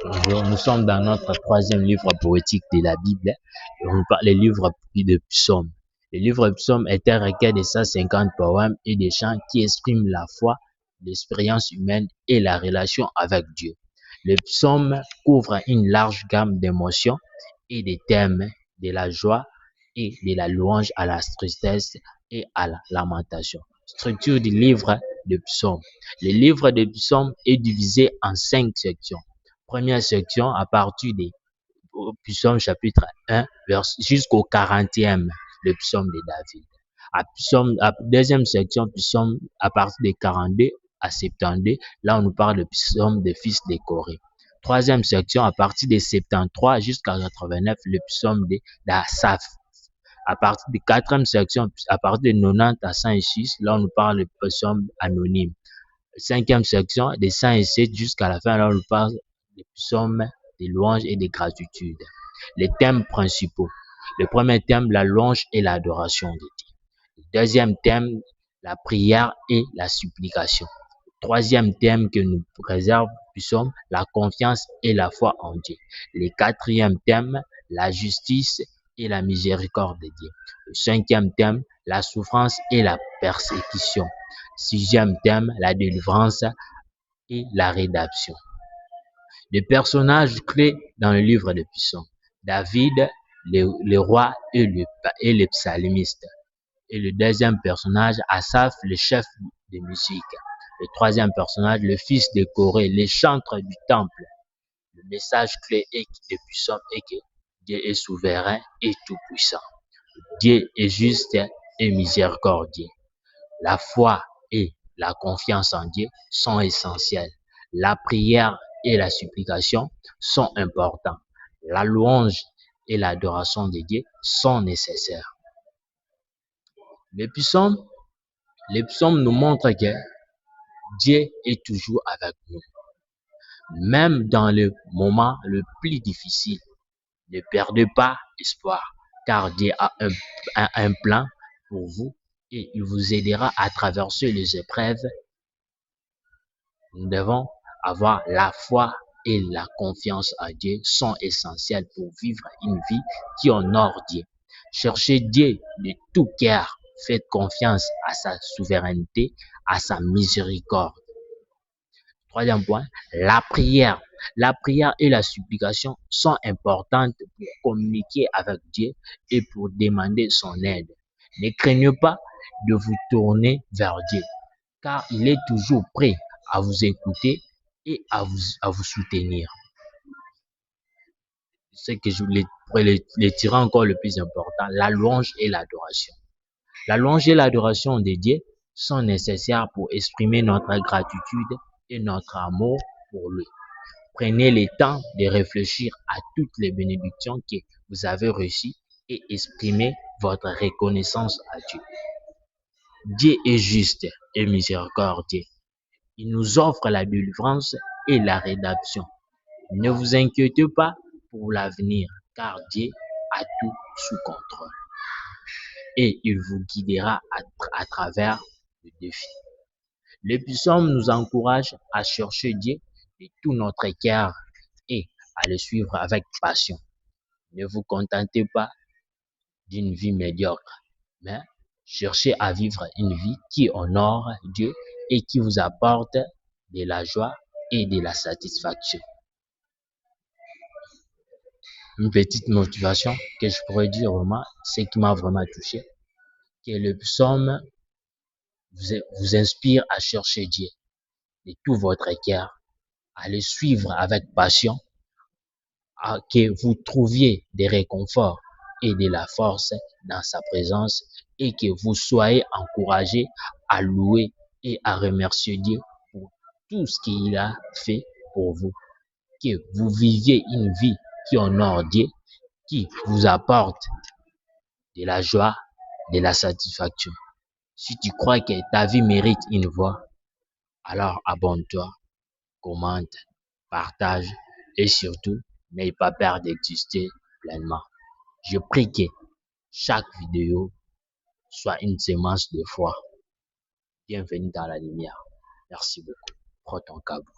Bonjour, nous sommes dans notre troisième livre poétique de la Bible. On parle des livres de psaumes. Le livre de psaumes est un recueil de 150 poèmes et des chants qui expriment la foi, l'expérience humaine et la relation avec Dieu. Le psaume couvre une large gamme d'émotions et des thèmes de la joie et de la louange à la tristesse et à la lamentation. Structure du livre de psaumes. Le livre de psaumes est divisé en 5 sections. Première section à partir des psaumes chapitre 1 jusqu'au 40e, le psaume de David. Deuxième section, psaume à partir des 42 à 72, là on nous parle de psaume des fils de Corée. Troisième section, à partir des 73 jusqu'à 89, le psaume d'Asaph. À partir de quatrième section, à partir de 90 à 106, là on nous parle de psaume anonyme. Cinquième section, des 107 jusqu'à la fin, là on nous parle des psaumes, des louanges et des gratitudes. Les thèmes principaux. Le premier thème, la louange et l'adoration de Dieu. Le deuxième thème, la prière et la supplication. Le troisième thème que nous réserve le psaume, la confiance et la foi en Dieu. Le quatrième thème, la justice et la miséricorde de Dieu. Le cinquième thème, la souffrance et la persécution. Sixième thème, la délivrance et la rédemption. Les personnages clés dans le livre de Psaumes. David, le roi et le psalmiste. Et le deuxième personnage, Asaph, le chef de musique. Le troisième personnage, le fils de Corée, le chantre du temple. Le message clé de Psaumes est que Dieu est souverain et tout-puissant. Dieu est juste et miséricordieux. La foi et la confiance en Dieu sont essentielles. La prière et la supplication sont importants. La louange et l'adoration de Dieu sont nécessaires. Les psaumes nous montrent que Dieu est toujours avec nous. Même dans le moment le plus difficile, ne perdez pas espoir, car Dieu a un plan pour vous et il vous aidera à traverser les épreuves. Nous devons avoir la foi et la confiance en Dieu sont essentiels pour vivre une vie qui honore Dieu. Cherchez Dieu de tout cœur. Faites confiance à sa souveraineté, à sa miséricorde. Troisième point, la prière. La prière et la supplication sont importantes pour communiquer avec Dieu et pour demander son aide. Ne craignez pas de vous tourner vers Dieu, car il est toujours prêt à vous écouter et à vous soutenir. C'est que je voulais les tirer encore le plus important, la louange et l'adoration. La louange et l'adoration de Dieu sont nécessaires pour exprimer notre gratitude et notre amour pour lui. Prenez le temps de réfléchir à toutes les bénédictions que vous avez reçues et exprimez votre reconnaissance à Dieu. Dieu est juste et miséricordieux. Il nous offre la délivrance et la rédemption. Ne vous inquiétez pas pour l'avenir, car Dieu a tout sous contrôle. Et il vous guidera à travers le défi. Le psaume nous encourage à chercher Dieu de tout notre cœur et à le suivre avec passion. Ne vous contentez pas d'une vie médiocre, mais cherchez à vivre une vie qui honore Dieu et qui vous apporte de la joie et de la satisfaction. Une petite motivation que je pourrais dire vraiment, ce qui m'a vraiment touché, que le psaume vous inspire à chercher Dieu de tout votre cœur, à le suivre avec passion, à que vous trouviez des réconforts et de la force dans sa présence et que vous soyez encouragés à louer et à remercier Dieu pour tout ce qu'il a fait pour vous. Que vous viviez une vie qui honore Dieu, qui vous apporte de la joie, de la satisfaction. Si tu crois que ta vie mérite une voix, alors abonne-toi, commente, partage et surtout, n'aie pas peur d'exister pleinement. Je prie que chaque vidéo soit une sémence de foi. Bienvenue dans la lumière. Merci beaucoup. Prends ton câble.